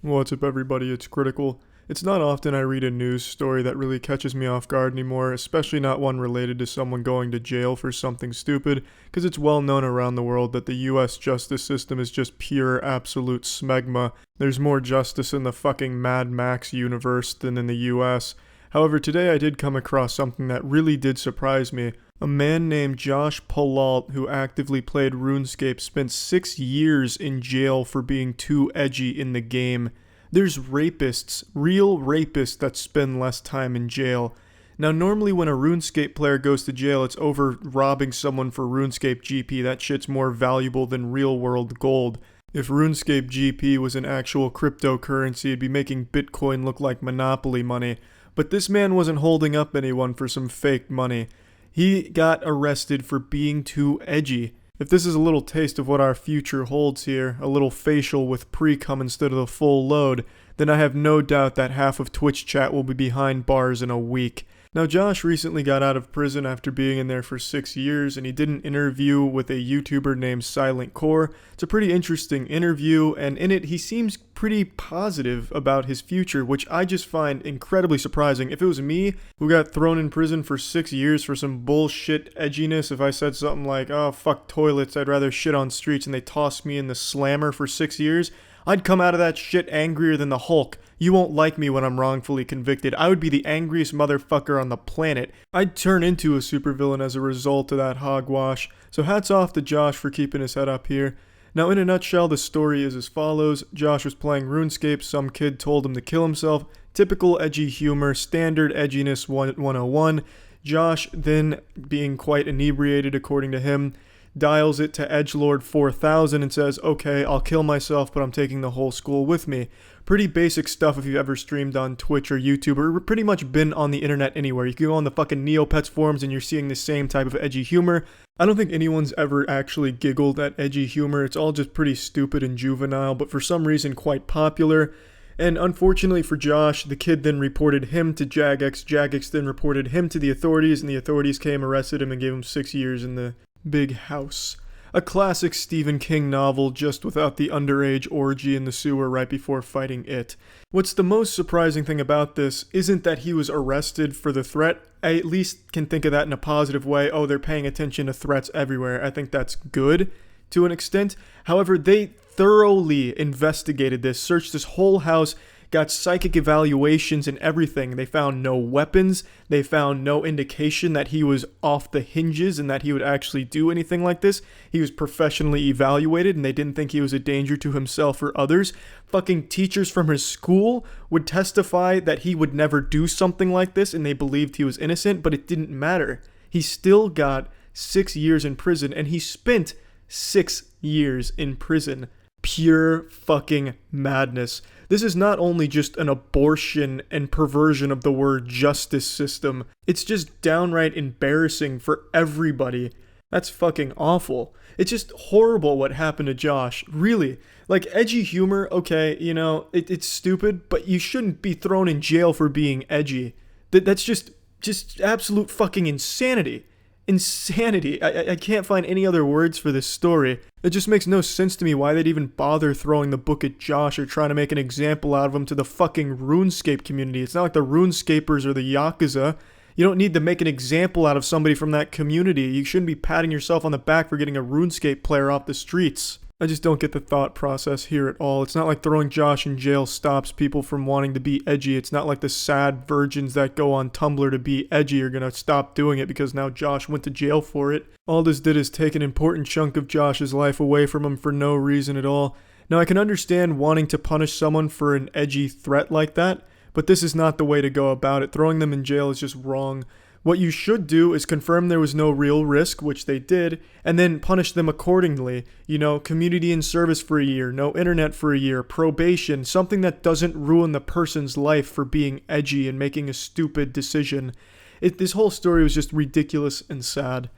What's up, everybody? It's Critical. It's not often I read a news story that really catches me off guard anymore, especially not one related to someone going to jail for something stupid, because it's well known around the world that the US justice system is just pure, absolute smegma. There's more justice in the fucking Mad Max universe than in the US. However, today I did come across something that really did surprise me. A man named Josh Palault, who actively played Runescape, spent 6 years in jail for being too edgy in the game. There's rapists, real rapists, that spend less time in jail. Now, normally when a RuneScape player goes to jail, it's over robbing someone for RuneScape GP. That shit's more valuable than real-world gold. If RuneScape GP was an actual cryptocurrency, it'd be making Bitcoin look like Monopoly money. But this man wasn't holding up anyone for some fake money. He got arrested for being too edgy. If this is a little taste of what our future holds here, a little facial with pre-cum instead of the full load, then I have no doubt that half of Twitch chat will be behind bars in a week. Now, Josh recently got out of prison after being in there for 6 years, and he did an interview with a YouTuber named Silent Core. It's a pretty interesting interview, and in it he seems pretty positive about his future, which I just find incredibly surprising. If it was me who got thrown in prison for 6 years for some bullshit edginess, if I said something like, oh, fuck toilets, I'd rather shit on streets, and they tossed me in the slammer for 6 years, I'd come out of that shit angrier than the Hulk. You won't like me when I'm wrongfully convicted. I would be the angriest motherfucker on the planet. I'd turn into a supervillain as a result of that hogwash. So hats off to Josh for keeping his head up here. Now, in a nutshell, the story is as follows. Josh was playing RuneScape. Some kid told him to kill himself. Typical edgy humor, standard edginess 101. Josh, then being quite inebriated according to him, dials it to Edgelord 4000 and says, okay, I'll kill myself, but I'm taking the whole school with me. Pretty basic stuff if you've ever streamed on Twitch or YouTube, or pretty much been on the internet anywhere. You can go on the fucking Neopets forums and you're seeing the same type of edgy humor. I don't think anyone's ever actually giggled at edgy humor. It's all just pretty stupid and juvenile, but for some reason quite popular. And unfortunately for Josh, the kid then reported him to Jagex. Jagex then reported him to the authorities, and the authorities came, arrested him, and gave him 6 years in the Big House. A classic Stephen King novel, just without the underage orgy in the sewer right before fighting it. What's the most surprising thing about this isn't that he was arrested for the threat. I at least can think of that in a positive way. Oh, they're paying attention to threats everywhere. I think that's good to an extent. However, they thoroughly investigated this, searched this whole house, got psychic evaluations and everything. They found no weapons. They found no indication that he was off the hinges and that he would actually do anything like this. He was professionally evaluated and they didn't think he was a danger to himself or others. Fucking teachers from his school would testify that he would never do something like this and they believed he was innocent, but it didn't matter. He still got 6 years in prison, and he spent 6 years in prison. Pure fucking madness. This is not only just an abortion and perversion of the word justice system, it's just downright embarrassing for everybody. That's fucking awful. It's just horrible what happened to Josh. Really. Like, edgy humor, okay, you know, it's stupid, but you shouldn't be thrown in jail for being edgy. That's just absolute fucking insanity. Insanity. I can't find any other words for this story. It just makes no sense to me why they'd even bother throwing the book at Josh or trying to make an example out of him to the fucking RuneScape community. It's not like the RuneScapers or the Yakuza. You don't need to make an example out of somebody from that community. You shouldn't be patting yourself on the back for getting a RuneScape player off the streets. I just don't get the thought process here at all. It's not like throwing Josh in jail stops people from wanting to be edgy. It's not like the sad virgins that go on Tumblr to be edgy are gonna stop doing it because now Josh went to jail for it. All this did is take an important chunk of Josh's life away from him for no reason at all. Now, I can understand wanting to punish someone for an edgy threat like that, but this is not the way to go about it. Throwing them in jail is just wrong. What you should do is confirm there was no real risk, which they did, and then punish them accordingly. You know, community in service for a year, no internet for a year, probation, something that doesn't ruin the person's life for being edgy and making a stupid decision. This whole story was just ridiculous and sad.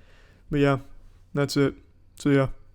But yeah, that's it. So yeah.